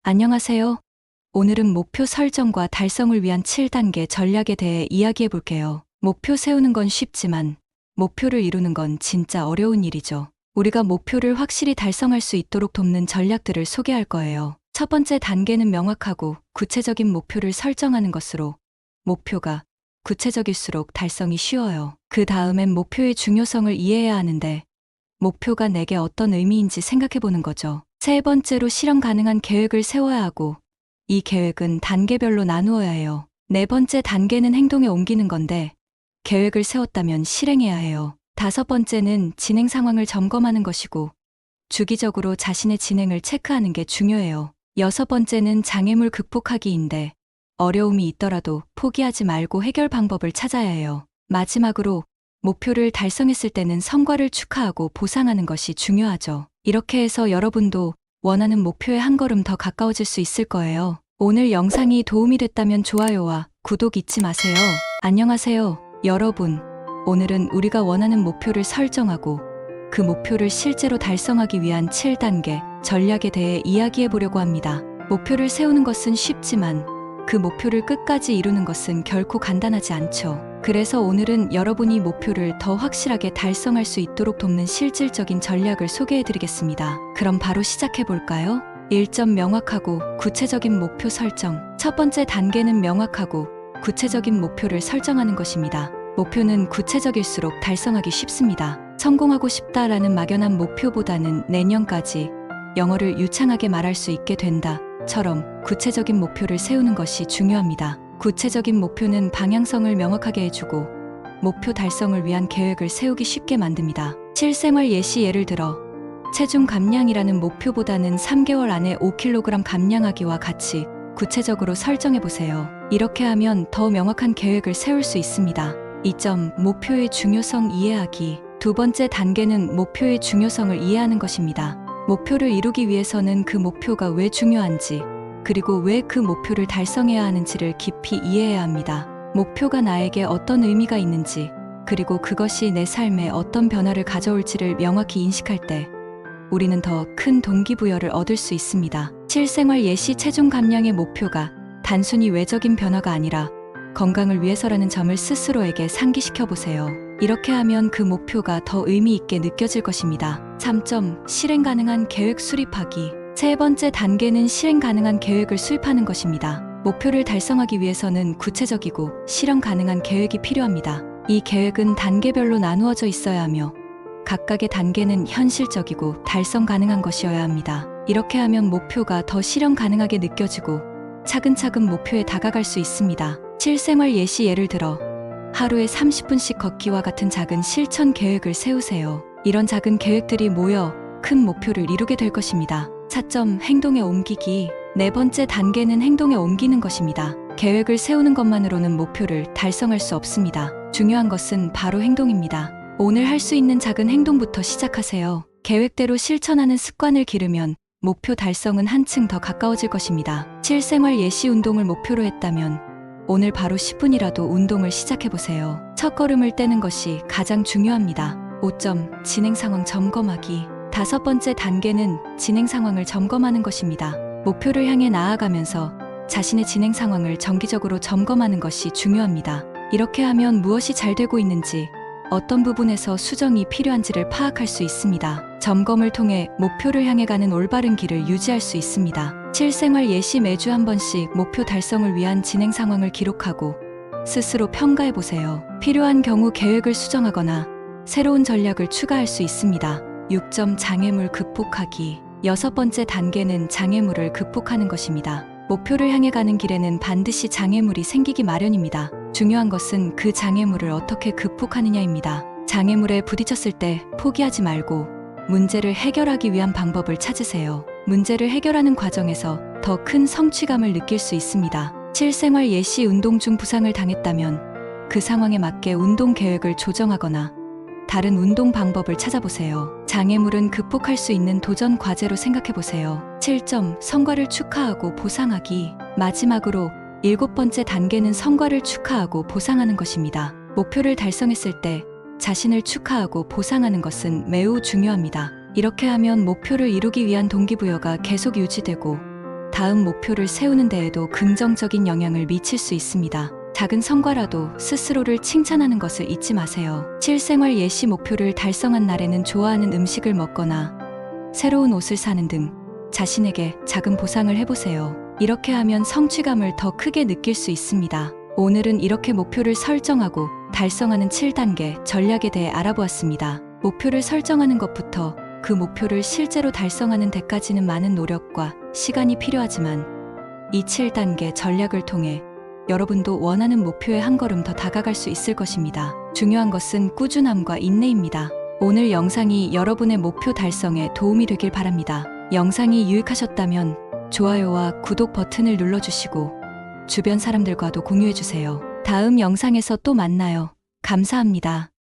안녕하세요. 오늘은 목표 설정과 달성을 위한 7단계 전략에 대해 이야기해 볼게요. 목표 세우는 건 쉽지만 목표를 이루는 건 진짜 어려운 일이죠. 우리가 목표를 확실히 달성할 수 있도록 돕는 전략들을 소개할 거예요. 첫 번째 단계는 명확하고 구체적인 목표를 설정하는 것으로 목표가 구체적일수록 달성이 쉬워요. 그 다음엔 목표의 중요성을 이해해야 하는데 목표가 내게 어떤 의미인지 생각해 보는 거죠. 세 번째로 실현 가능한 계획을 세워야 하고 이 계획은 단계별로 나누어야 해요. 네 번째 단계는 행동에 옮기는 건데 계획을 세웠다면 실행해야 해요. 다섯 번째는 진행 상황을 점검하는 것이고 주기적으로 자신의 진행을 체크하는 게 중요해요. 여섯 번째는 장애물 극복하기인데 어려움이 있더라도 포기하지 말고 해결 방법을 찾아야 해요. 마지막으로 목표를 달성했을 때는 성과를 축하하고 보상하는 것이 중요하죠. 이렇게 해서 여러분도 원하는 목표에 한 걸음 더 가까워질 수 있을 거예요. 오늘 영상이 도움이 됐다면 좋아요와 구독 잊지 마세요. 안녕하세요, 여러분. 오늘은 우리가 원하는 목표를 설정하고 그 목표를 실제로 달성하기 위한 7단계 전략에 대해 이야기해 보려고 합니다. 목표를 세우는 것은 쉽지만 그 목표를 끝까지 이루는 것은 결코 간단하지 않죠. 그래서 오늘은 여러분이 목표를 더 확실하게 달성할 수 있도록 돕는 실질적인 전략을 소개해 드리겠습니다. 그럼 바로 시작해 볼까요? 1점 명확하고 구체적인 목표 설정. 첫 번째 단계는 명확하고 구체적인 목표를 설정하는 것입니다. 목표는 구체적일수록 달성하기 쉽습니다. 성공하고 싶다라는 막연한 목표보다는 내년까지 영어를 유창하게 말할 수 있게 된다처럼 구체적인 목표를 세우는 것이 중요합니다. 구체적인 목표는 방향성을 명확하게 해주고 목표 달성을 위한 계획을 세우기 쉽게 만듭니다. 실생활 예를 들어 체중 감량이라는 목표보다는 3개월 안에 5kg 감량하기와 같이 구체적으로 설정해 보세요. 이렇게 하면 더 명확한 계획을 세울 수 있습니다. 2점 목표의 중요성 이해하기. 두 번째 단계는 목표의 중요성을 이해하는 것입니다. 목표를 이루기 위해서는 그 목표가 왜 중요한지 그리고 왜 그 목표를 달성해야 하는지를 깊이 이해해야 합니다. 목표가 나에게 어떤 의미가 있는지 그리고 그것이 내 삶에 어떤 변화를 가져올지를 명확히 인식할 때 우리는 더 큰 동기부여를 얻을 수 있습니다. 실생활 체중 감량의 목표가 단순히 외적인 변화가 아니라 건강을 위해서라는 점을 스스로에게 상기시켜 보세요. 이렇게 하면 그 목표가 더 의미 있게 느껴질 것입니다. 3점 실행 가능한 계획 수립하기. 세 번째 단계는 실행 가능한 계획을 수립하는 것입니다. 목표를 달성하기 위해서는 구체적이고 실현 가능한 계획이 필요합니다. 이 계획은 단계별로 나누어져 있어야 하며 각각의 단계는 현실적이고 달성 가능한 것이어야 합니다. 이렇게 하면 목표가 더 실현 가능하게 느껴지고 차근차근 목표에 다가갈 수 있습니다. 실생활 예를 들어 하루에 30분씩 걷기와 같은 작은 실천 계획을 세우세요. 이런 작은 계획들이 모여 큰 목표를 이루게 될 것입니다. 4점 행동에 옮기기. 네 번째 단계는 행동에 옮기는 것입니다. 계획을 세우는 것만으로는 목표를 달성할 수 없습니다. 중요한 것은 바로 행동입니다. 오늘 할 수 있는 작은 행동부터 시작하세요. 계획대로 실천하는 습관을 기르면 목표 달성은 한층 더 가까워질 것입니다. 실생활 운동을 목표로 했다면 오늘 바로 10분이라도 운동을 시작해보세요. 첫 걸음을 떼는 것이 가장 중요합니다. 5점 진행 상황 점검하기. 다섯 번째 단계는 진행 상황을 점검하는 것입니다. 목표를 향해 나아가면서 자신의 진행 상황을 정기적으로 점검하는 것이 중요합니다. 이렇게 하면 무엇이 잘 되고 있는지, 어떤 부분에서 수정이 필요한지를 파악할 수 있습니다. 점검을 통해 목표를 향해 가는 올바른 길을 유지할 수 있습니다. 실생활 매주 한 번씩 목표 달성을 위한 진행 상황을 기록하고 스스로 평가해 보세요. 필요한 경우 계획을 수정하거나 새로운 전략을 추가할 수 있습니다. 6점 장애물 극복하기. 여섯 번째 단계는 장애물을 극복하는 것입니다. 목표를 향해 가는 길에는 반드시 장애물이 생기기 마련입니다. 중요한 것은 그 장애물을 어떻게 극복하느냐입니다. 장애물에 부딪혔을 때 포기하지 말고 문제를 해결하기 위한 방법을 찾으세요. 문제를 해결하는 과정에서 더 큰 성취감을 느낄 수 있습니다. 실생활 운동 중 부상을 당했다면 그 상황에 맞게 운동 계획을 조정하거나 다른 운동 방법을 찾아보세요. 장애물은 극복할 수 있는 도전 과제로 생각해보세요. 7점 성과를 축하하고 보상하기. 마지막으로 7번째 단계는 성과를 축하하고 보상하는 것입니다. 목표를 달성했을 때 자신을 축하하고 보상하는 것은 매우 중요합니다. 이렇게 하면 목표를 이루기 위한 동기부여가 계속 유지되고 다음 목표를 세우는 데에도 긍정적인 영향을 미칠 수 있습니다. 작은 성과라도 스스로를 칭찬하는 것을 잊지 마세요. 실생활 예시 목표를 달성한 날에는 좋아하는 음식을 먹거나 새로운 옷을 사는 등 자신에게 작은 보상을 해보세요. 이렇게 하면 성취감을 더 크게 느낄 수 있습니다. 오늘은 이렇게 목표를 설정하고 달성하는 7단계 전략에 대해 알아보았습니다. 목표를 설정하는 것부터 그 목표를 실제로 달성하는 데까지는 많은 노력과 시간이 필요하지만 이 7단계 전략을 통해 여러분도 원하는 목표에 한 걸음 더 다가갈 수 있을 것입니다. 중요한 것은 꾸준함과 인내입니다. 오늘 영상이 여러분의 목표 달성에 도움이 되길 바랍니다. 영상이 유익하셨다면 좋아요와 구독 버튼을 눌러주시고 주변 사람들과도 공유해주세요. 다음 영상에서 또 만나요. 감사합니다.